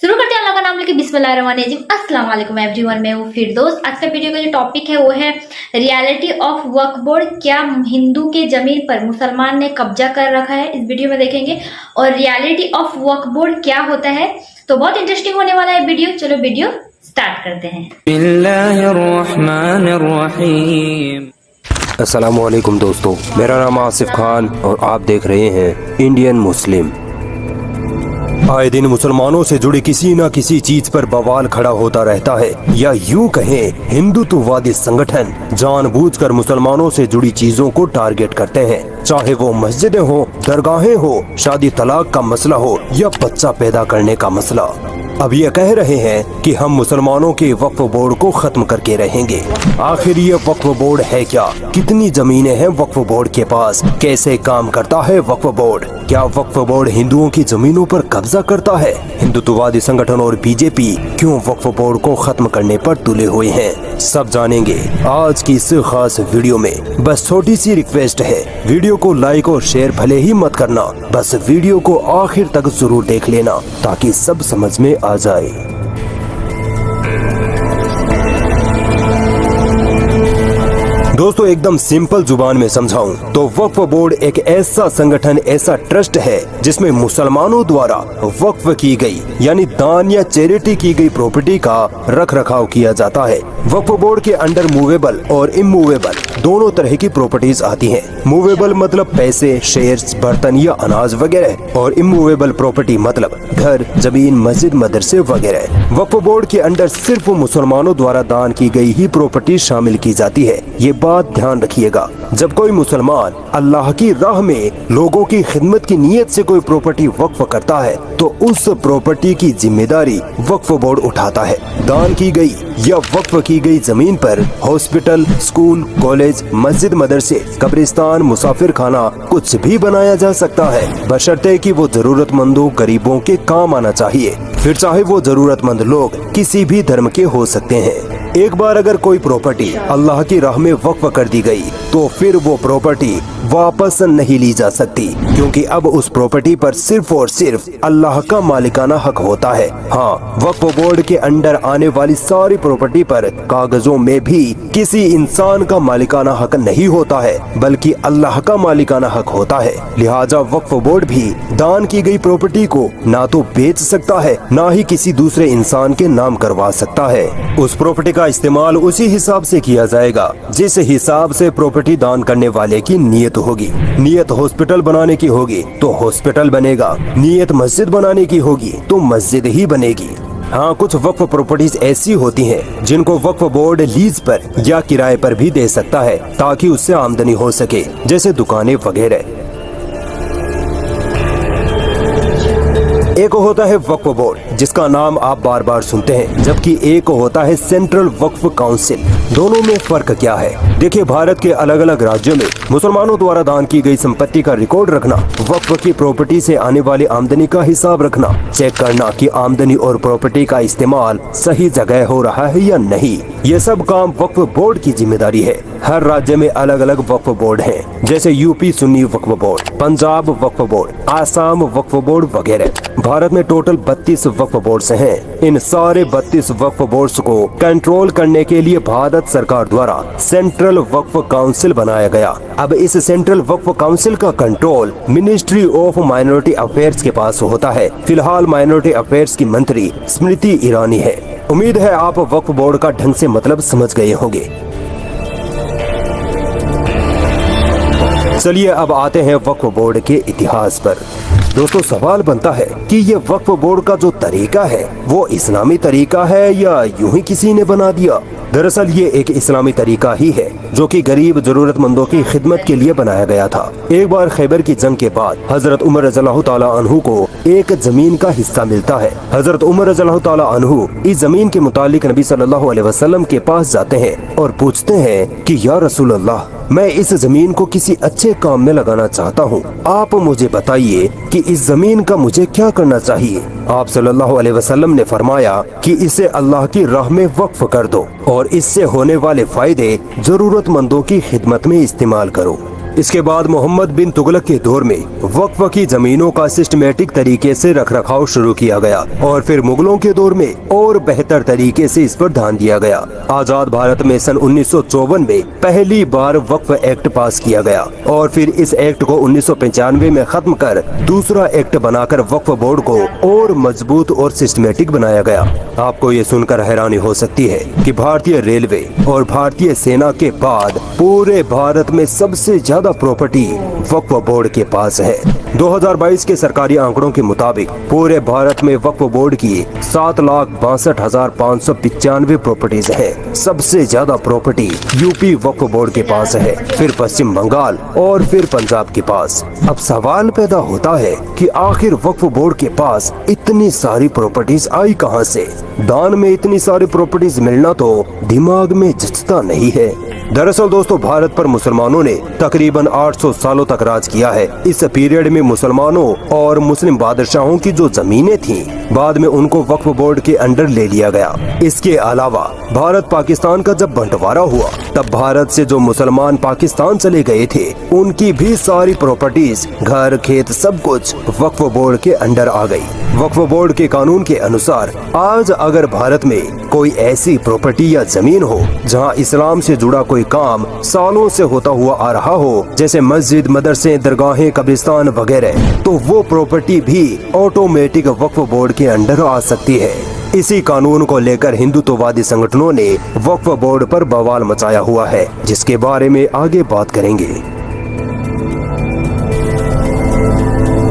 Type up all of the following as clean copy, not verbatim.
शुरू करते हैं अल्लाह का नाम लेके बिस्मिल्लाहिर्रहमानिर्रहीम। अस्सलाम वालेकुम एवरीवन, मैं हूँ फिरदौस। आज का वीडियो का जो टॉपिक है वो है रियलिटी ऑफ वक्फ बोर्ड। क्या हिंदू के जमीन पर मुसलमान ने कब्जा कर रखा है, इस वीडियो में देखेंगे। और रियलिटी ऑफ वक्फ बोर्ड क्या होता है, तो बहुत इंटरेस्टिंग होने वाला है वीडियो। चलो वीडियो स्टार्ट करते हैं। अस्सलामु अलैकुम दोस्तों, मेरा नाम आसिफ खान और आप देख रहे हैं इंडियन मुस्लिम। आए दिन मुसलमानों से जुड़े किसी न किसी चीज पर बवाल खड़ा होता रहता है, या यूं कहें हिंदुत्ववादी संगठन जानबूझकर मुसलमानों से जुड़ी चीजों को टारगेट करते हैं। चाहे वो मस्जिदें हो, दरगाहें हो, शादी तलाक का मसला हो या बच्चा पैदा करने का मसला। अब ये कह रहे हैं कि हम मुसलमानों के वक्फ बोर्ड को खत्म करके रहेंगे। आखिर ये वक्फ बोर्ड है क्या? कितनी जमीनें हैं वक्फ बोर्ड के पास? कैसे काम करता है वक्फ बोर्ड? क्या वक्फ बोर्ड हिंदुओं की जमीनों पर कब्जा करता है? हिंदुत्ववादी संगठन और बीजेपी क्यों वक्फ बोर्ड को खत्म करने पर तुले हुए हैं, सब जानेंगे आज की इस खास वीडियो में। बस छोटी सी रिक्वेस्ट है, वीडियो को लाइक और शेयर भले ही मत करना, बस वीडियो को आखिर तक जरूर देख लेना ताकि सब समझ में आ जाए। दोस्तों एकदम सिंपल जुबान में समझाऊं तो वक्फ बोर्ड एक ऐसा संगठन, ऐसा ट्रस्ट है जिसमें मुसलमानों द्वारा वक्फ की गई यानी दान या चैरिटी की गई प्रॉपर्टी का रख रखाव किया जाता है। वक्फ बोर्ड के अंडर मूवेबल और इमूवेबल दोनों तरह की प्रॉपर्टीज आती हैं। मूवेबल मतलब पैसे, शेयर्स, बर्तन या अनाज वगैरह, और इमूवेबल प्रॉपर्टी मतलब घर, जमीन, मस्जिद, मदरसे वगैरह। वक्फ बोर्ड के अंडर सिर्फ मुसलमानों द्वारा दान की गई ही प्रॉपर्टी शामिल की जाती है। ये बात ध्यान रखिएगा। जब कोई मुसलमान अल्लाह की राह में लोगों की खिदमत की नीयत से कोई प्रॉपर्टी वक्फ करता है तो उस प्रॉपर्टी की जिम्मेदारी वक्फ बोर्ड उठाता है। दान की गई या वक्फ की गई जमीन पर हॉस्पिटल, स्कूल, कॉलेज, मस्जिद, मदरसे, कब्रिस्तान, मुसाफिर खाना कुछ भी बनाया जा सकता है, बशर्ते कि वो जरूरतमंदों, गरीबों के काम आना चाहिए। फिर चाहे वो जरूरतमंद लोग किसी भी धर्म के हो सकते हैं। एक बार अगर कोई प्रॉपर्टी अल्लाह की राह में वक्फ कर दी गई तो फिर वो प्रॉपर्टी वापस नहीं ली जा सकती, क्योंकि अब उस प्रॉपर्टी पर सिर्फ और सिर्फ अल्लाह का मालिकाना हक होता है। हाँ, वक्फ बोर्ड के अंडर आने वाली सारी प्रॉपर्टी पर कागजों में भी किसी इंसान का मालिकाना हक नहीं होता है, बल्कि अल्लाह का मालिकाना हक होता है। लिहाजा वक्फ बोर्ड भी दान की गई प्रॉपर्टी को ना तो बेच सकता है, ना ही किसी दूसरे इंसान के नाम करवा सकता है। उस प्रॉपर्टी का इस्तेमाल उसी हिसाब से किया जाएगा जिस हिसाब से प्रॉपर्टी दान करने वाले की नीयत होगी। नीयत हॉस्पिटल बनाने की होगी तो हॉस्पिटल बनेगा, नीयत मस्जिद बनाने की होगी तो मस्जिद ही बनेगी। हाँ, कुछ वक्फ प्रॉपर्टीज ऐसी होती हैं जिनको वक्फ बोर्ड लीज पर या किराए पर भी दे सकता है ताकि उससे आमदनी हो सके, जैसे दुकानें वगैरह। एक होता है वक्फ बोर्ड जिसका नाम आप बार बार सुनते हैं, जबकि एक होता है सेंट्रल वक्फ काउंसिल। दोनों में फर्क क्या है? देखिए, भारत के अलग अलग राज्यों में मुसलमानों द्वारा दान की गई संपत्ति का रिकॉर्ड रखना, वक्फ की प्रॉपर्टी से आने वाली आमदनी का हिसाब रखना, चेक करना कि आमदनी और प्रॉपर्टी का इस्तेमाल सही जगह हो रहा है या नहीं, ये सब काम वक्फ बोर्ड की जिम्मेदारी है। हर राज्य में अलग अलग वक्फ बोर्ड हैं, जैसे यूपी सुन्नी वक्फ बोर्ड, पंजाब वक्फ बोर्ड, आसाम वक्फ बोर्ड वगैरह। भारत में टोटल 32 वक्फ बोर्ड्स हैं। इन सारे 32 वक्फ बोर्ड्स को कंट्रोल करने के लिए भारत सरकार द्वारा सेंट्रल वक्फ काउंसिल बनाया गया। अब इस सेंट्रल वक्फ काउंसिल का control ministry of minority affairs के पास होता है। फिलहाल माइनॉरिटी अफेयर्स की मंत्री स्मृति ईरानी है। उम्मीद है आप वक्फ बोर्ड का ढंग से मतलब समझ गए होंगे। चलिए अब आते हैं वक्फ बोर्ड के इतिहास पर। दोस्तों सवाल बनता है कि ये वक्फ बोर्ड का जो तरीका है वो इस्लामी तरीका है या यूं ही किसी ने बना दिया? दरअसल ये एक इस्लामी तरीका ही है जो कि गरीब जरूरतमंदों की खिदमत के लिए बनाया गया था। एक बार खैबर की जंग के बाद हजरत उमर रज़ियल्लाहु ताला अन्हु को एक जमीन का हिस्सा मिलता है। हजरत उमर रज़ियल्लाहु ताला अन्हु इस जमीन के मुतालिक नबी सल्लल्लाहु अलैहि वसल्लम के पास जाते हैं और पूछते हैं कि या रसूल अल्लाह, मैं इस जमीन को किसी अच्छे काम में लगाना चाहता हूँ, आप मुझे बताइए कि इस जमीन का मुझे क्या करना चाहिए। आप सल्लल्लाहु अलैहि वसल्लम ने फरमाया कि इसे अल्लाह की राह में वक्फ कर दो और इससे होने वाले फायदे जरूरतमंदों की खिदमत में इस्तेमाल करो। इसके बाद मोहम्मद बिन तुगलक के दौर में वक्फ की जमीनों का सिस्टमेटिक तरीके से रखरखाव शुरू किया गया और फिर मुगलों के दौर में और बेहतर तरीके से इस पर ध्यान दिया गया। आजाद भारत में सन 1954 में पहली बार वक्फ एक्ट पास किया गया और फिर इस एक्ट को 1995 में खत्म कर दूसरा एक्ट बनाकर वक्फ बोर्ड को और मजबूत और सिस्टमेटिक बनाया गया। आपको ये सुनकर हैरानी हो सकती है कि भारतीय रेलवे और भारतीय सेना के बाद पूरे भारत में सबसे ज्यादा प्रॉपर्टी वक्फ बोर्ड के पास है। 2022 के सरकारी आंकड़ों के मुताबिक पूरे भारत में वक्फ बोर्ड की 7,62,595 प्रॉपर्टीज है। सबसे ज्यादा प्रॉपर्टी यूपी वक्फ बोर्ड के पास है, फिर पश्चिम बंगाल और फिर पंजाब के पास। अब सवाल पैदा होता है कि आखिर वक्फ बोर्ड के पास इतनी सारी प्रॉपर्टीज आई कहां से? दान में इतनी सारी प्रॉपर्टीज मिलना तो दिमाग में जचता नहीं है। दरअसल दोस्तों, भारत पर मुसलमानों ने तकरीबन 800 सालों तक राज किया है। इस पीरियड में मुसलमानों और मुस्लिम बादशाहों की जो जमीनें थीं, बाद में उनको वक्फ बोर्ड के अंडर ले लिया गया। इसके अलावा भारत पाकिस्तान का जब बंटवारा हुआ तब भारत से जो मुसलमान पाकिस्तान चले गए थे उनकी भी सारी प्रॉपर्टीज, घर, खेत, सब कुछ वक्फ बोर्ड के अंडर आ गई। वक्फ बोर्ड के कानून के अनुसार आज अगर भारत में कोई ऐसी प्रॉपर्टी या जमीन हो जहां इस्लाम से जुड़ा कोई काम सालों से होता हुआ आ रहा हो, जैसे मस्जिद, मदरसे, दरगाहें, कब्रिस्तान वगैरह, तो वो प्रॉपर्टी भी ऑटोमेटिक वक्फ बोर्ड के अंडर आ सकती है। इसी कानून को लेकर हिंदुत्ववादी संगठनों ने वक्फ बोर्ड पर बवाल मचाया हुआ है, जिसके बारे में आगे बात करेंगे।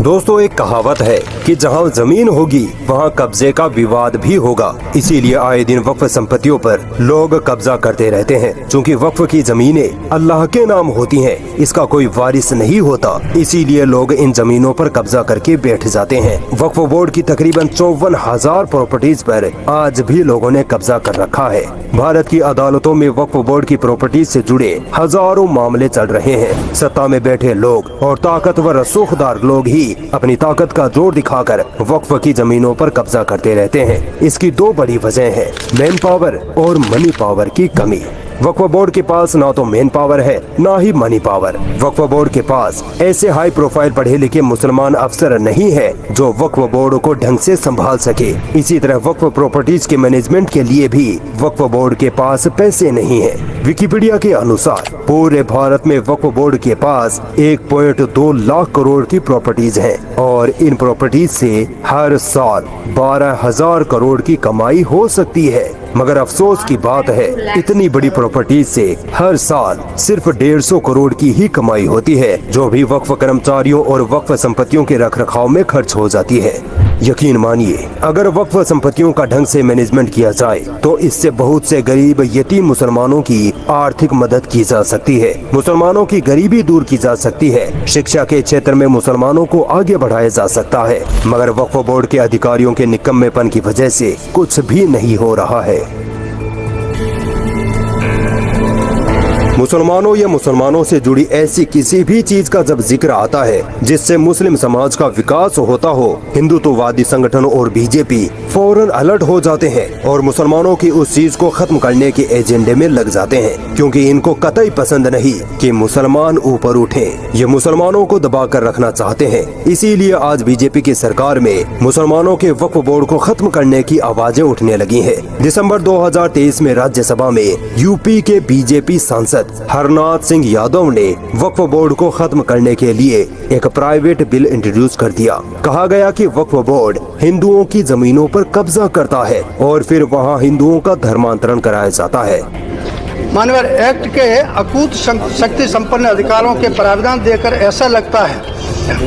दोस्तों, एक कहावत है कि जहां जमीन होगी वहां कब्जे का विवाद भी होगा। इसीलिए आए दिन वक्फ संपत्तियों पर लोग कब्जा करते रहते हैं। चूंकि वक्फ की जमीनें अल्लाह के नाम होती हैं, इसका कोई वारिस नहीं होता, इसीलिए लोग इन जमीनों पर कब्जा करके बैठ जाते हैं। वक्फ बोर्ड की तकरीबन 54,000 प्रॉपर्टीज पर आज भी लोगों ने कब्जा कर रखा है। भारत की अदालतों में वक्फ बोर्ड की प्रॉपर्टीज से जुड़े हजारों मामले चल रहे हैं। सत्ता में बैठे लोग और ताकतवर रसूखदार लोग ही अपनी ताकत का जोर दिखाकर वक्फ की जमीनों पर कब्जा करते रहते हैं। इसकी दो बड़ी वजह है, मैन पावर और मनी पावर की कमी। वक्फ बोर्ड के पास ना तो मैन पावर है ना ही मनी पावर। वक्फ बोर्ड के पास ऐसे हाई प्रोफाइल पढ़े लिखे मुसलमान अफसर नहीं है जो वक्फ बोर्ड को ढंग से संभाल सके। इसी तरह वक्फ प्रॉपर्टीज के मैनेजमेंट के लिए भी वक्फ बोर्ड के पास पैसे नहीं है। विकिपीडिया के अनुसार पूरे भारत में वक्फ बोर्ड के पास 1.2 लाख करोड़ की प्रॉपर्टीज हैं और इन प्रॉपर्टीज से हर साल 12,000 करोड़ की कमाई हो सकती है। मगर अफसोस की बात है, इतनी बड़ी प्रॉपर्टीज से हर साल सिर्फ 150 करोड़ की ही कमाई होती है, जो भी वक्फ कर्मचारियों और वक्फ संपत्तियों के रखरखाव में खर्च हो जाती है। यकीन मानिए, अगर वक्फ संपत्तियों का ढंग से मैनेजमेंट किया जाए तो इससे बहुत से गरीब यतीम मुसलमानों की आर्थिक मदद की जा सकती है, मुसलमानों की गरीबी दूर की जा सकती है, शिक्षा के क्षेत्र में मुसलमानों को आगे बढ़ाया जा सकता है। मगर वक्फ बोर्ड के अधिकारियों के निकम्मेपन की वजह से कुछ भी नहीं हो रहा है। मुसलमानों या मुसलमानों से जुड़ी ऐसी किसी भी चीज का जब जिक्र आता है जिससे मुस्लिम समाज का विकास होता हो, हिंदुत्ववादी संगठन और बीजेपी फौरन अलर्ट हो जाते हैं और मुसलमानों की उस चीज को खत्म करने के एजेंडे में लग जाते हैं, क्योंकि इनको कतई पसंद नहीं कि मुसलमान ऊपर उठें। ये मुसलमानों को दबा कर रखना चाहते हैं। इसीलिए आज बीजेपी की सरकार में मुसलमानों के वक्फ बोर्ड को खत्म करने की आवाजें उठने लगी हैं। दिसंबर 2023 में राज्यसभा में यूपी के बीजेपी सांसद हरनाथ सिंह यादव ने वक्फ बोर्ड को खत्म करने के लिए एक प्राइवेट बिल इंट्रोड्यूस कर दिया। कहा गया कि वक्फ बोर्ड हिंदुओं की जमीनों पर कब्जा करता है और फिर वहां हिंदुओं का धर्मांतरण कराया जाता है। मानवर एक्ट के अकूत शक्ति संपन्न अधिकारों के प्रावधान देकर ऐसा लगता है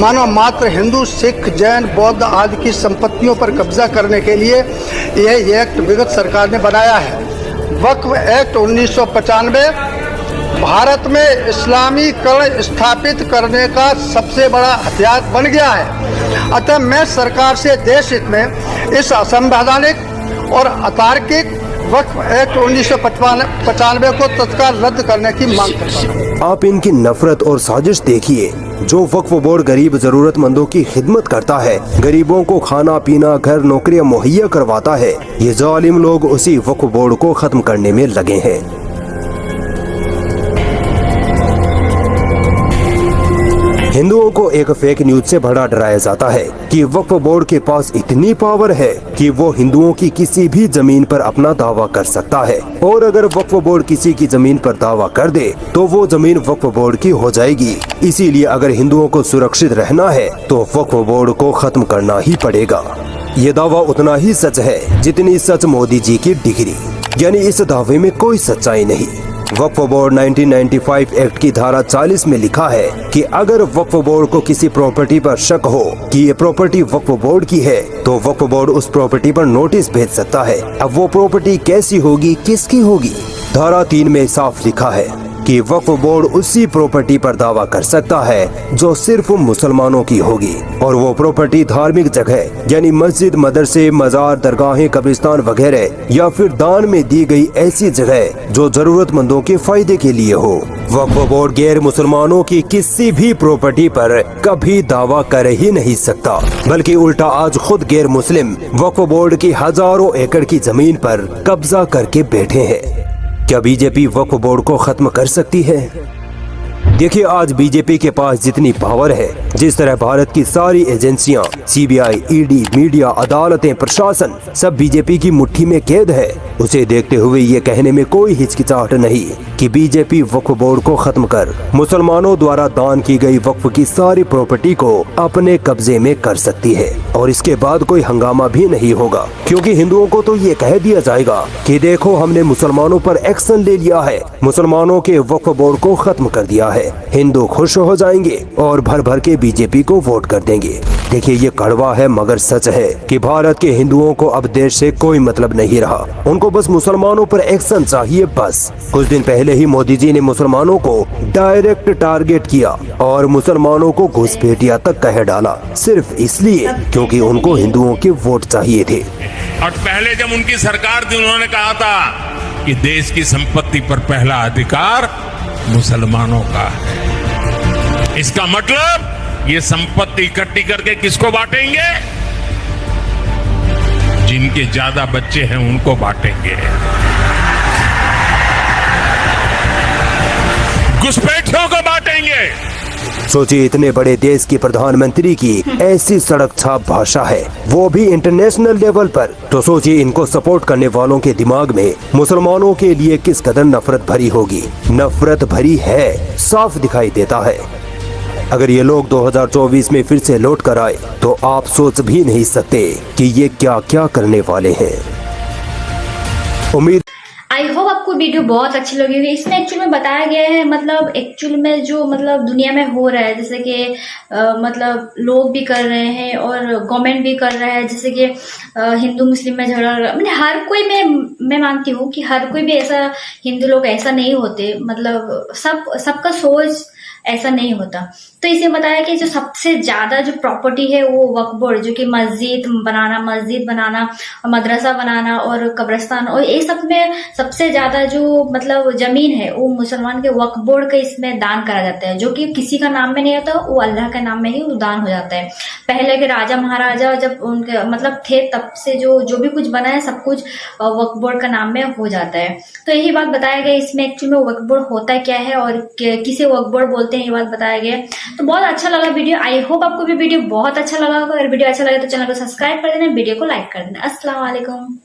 मानो मात्र हिंदू, सिख, जैन, बौद्ध आदि की संपत्तियों पर कब्जा करने के लिए यह एक्ट विगत सरकार ने बनाया है। वक्फ एक्ट 1995 भारत में इस्लामीकरण स्थापित करने का सबसे बड़ा हथियार बन गया है। अतः मैं सरकार से देश हित में इस असंवैधानिक और अतार्किक वक्फ एक्ट 1995 को तत्काल रद्द करने की मांग करता हूँ। आप इनकी नफरत और साजिश देखिए। जो वक्फ बोर्ड गरीब जरूरतमंदों की खिदमत करता है, गरीबों को खाना पीना, घर, नौकरियां मुहैया करवाता है, ये जालिम लोग उसी वक्फ बोर्ड को खत्म करने में लगे हैं। हिंदुओं को एक फेक न्यूज से बड़ा डराया जाता है कि वक्फ बोर्ड के पास इतनी पावर है कि वो हिंदुओं की किसी भी जमीन पर अपना दावा कर सकता है, और अगर वक्फ बोर्ड किसी की जमीन पर दावा कर दे तो वो जमीन वक्फ बोर्ड की हो जाएगी। इसीलिए अगर हिंदुओं को सुरक्षित रहना है तो वक्फ बोर्ड को खत्म करना ही पड़ेगा। ये दावा उतना ही सच है जितनी सच मोदी जी की डिग्री, यानी इस दावे में कोई सच्चाई नहीं। वक्फ बोर्ड 1995 एक्ट की धारा 40 में लिखा है कि अगर वक्फ बोर्ड को किसी प्रॉपर्टी पर शक हो कि ये प्रॉपर्टी वक्फ बोर्ड की है तो वक्फ बोर्ड उस प्रॉपर्टी पर नोटिस भेज सकता है। अब वो प्रॉपर्टी कैसी होगी, किसकी होगी? धारा 3 में साफ लिखा है कि वक्फ बोर्ड उसी प्रॉपर्टी पर दावा कर सकता है जो सिर्फ मुसलमानों की होगी, और वो प्रॉपर्टी धार्मिक जगह यानी मस्जिद, मदरसे, मजार, दरगाहें, कब्रिस्तान वगैरह या फिर दान में दी गई ऐसी जगह जो जरूरतमंदों के फायदे के लिए हो। वक्फ बोर्ड गैर मुसलमानों की किसी भी प्रॉपर्टी पर कभी दावा कर ही नहीं सकता, बल्कि उल्टा आज खुद गैर मुस्लिम वक्फ बोर्ड की हजारों एकड़ की जमीन पर कब्जा करके बैठे हैं। क्या बीजेपी वक्फ बोर्ड को खत्म कर सकती है? देखिए, आज बीजेपी के पास जितनी पावर है, जिस तरह भारत की सारी एजेंसियां, सीबीआई, ईडी, मीडिया, अदालतें, प्रशासन सब बीजेपी की मुट्ठी में कैद है, उसे देखते हुए ये कहने में कोई हिचकिचाहट नहीं कि बीजेपी वक्फ बोर्ड को खत्म कर मुसलमानों द्वारा दान की गई वक्फ की सारी प्रॉपर्टी को अपने कब्जे में कर सकती है, और इसके बाद कोई हंगामा भी नहीं होगा, क्योंकि हिंदुओं को तो ये कह दिया जाएगा कि देखो हमने मुसलमानों पर एक्शन ले लिया है, मुसलमानों के वक्फ बोर्ड को खत्म कर दिया है। हिंदू खुश हो जाएंगे और भर भर के बीजेपी को वोट कर देंगे। देखिए, ये कड़वा है मगर सच है कि भारत के हिंदुओं को अब देश से कोई मतलब नहीं रहा, उनको बस मुसलमानों पर एक्शन चाहिए बस। कुछ दिन पहले ही मोदी जी ने मुसलमानों को डायरेक्ट टारगेट किया और मुसलमानों को घुसपैठिया तक कह डाला, सिर्फ इसलिए क्योंकि उनको हिंदुओं के वोट चाहिए थे। और पहले जब उनकी सरकार थी उन्होंने कहा था कि देश की संपत्ति पर पहला अधिकार मुसलमानों का है। इसका मतलब ये संपत्ति इकट्ठी करके किसको बांटेंगे? जिनके ज्यादा बच्चे हैं उनको बांटेंगे, घुसपैठियों को बांटेंगे। सोचिए, इतने बड़े देश की प्रधानमंत्री की ऐसी सड़क छाप भाषा है, वो भी इंटरनेशनल लेवल पर, तो सोचिए इनको सपोर्ट करने वालों के दिमाग में मुसलमानों के लिए किस कदर नफरत भरी होगी। नफरत भरी है, साफ दिखाई देता है। अगर ये लोग 2024 में फिर से लौट कर आए तो आप सोच भी नहीं सकते कि ये क्या क्या करने वाले हैं। उम्मीद आई होप आपको वीडियो बहुत अच्छी लगी होगी। इसमें एक्चुअल में बताया गया है, मतलब एक्चुअल में जो मतलब दुनिया में हो रहा है, जैसे कि मतलब लोग भी कर रहे हैं और गवर्नमेंट भी कर रहा है, जैसे कि हिंदू मुस्लिम में झगड़ा, मैंने हर कोई मैं मानती हूँ कि हर कोई भी ऐसा, हिंदू लोग ऐसा नहीं होते, मतलब सबका सोच ऐसा नहीं होता। तो इसे बताया कि जो सबसे ज्यादा जो प्रॉपर्टी है वो वक्फ बोर्ड, जो कि मस्जिद बनाना, मदरसा बनाना और कब्रिस्तान और ये सब में सबसे ज्यादा जो मतलब जमीन है वो मुसलमान के वक्फ बोर्ड के इसमें दान करा जाता है, जो कि किसी का नाम में नहीं होता, वो अल्लाह के नाम में ही वो दान हो जाता है। पहले के राजा महाराजा जब उनके मतलब थे तब से जो भी कुछ बना है सब कुछ वक्फ बोर्ड का नाम में हो जाता है। तो यही बात बताया गया इसमें, एक्चुअली में वक्फ बोर्ड होता क्या है और किसे वक्फ बोर्ड बोलते हैं, ये बात बताया गया। तो बहुत अच्छा लगा वीडियो। आई होप आपको भी वीडियो बहुत अच्छा लगा होगा। अगर वीडियो अच्छा लगे तो चैनल को सब्सक्राइब कर देना, वीडियो को लाइक कर देना। अस्सलाम वालेकुम।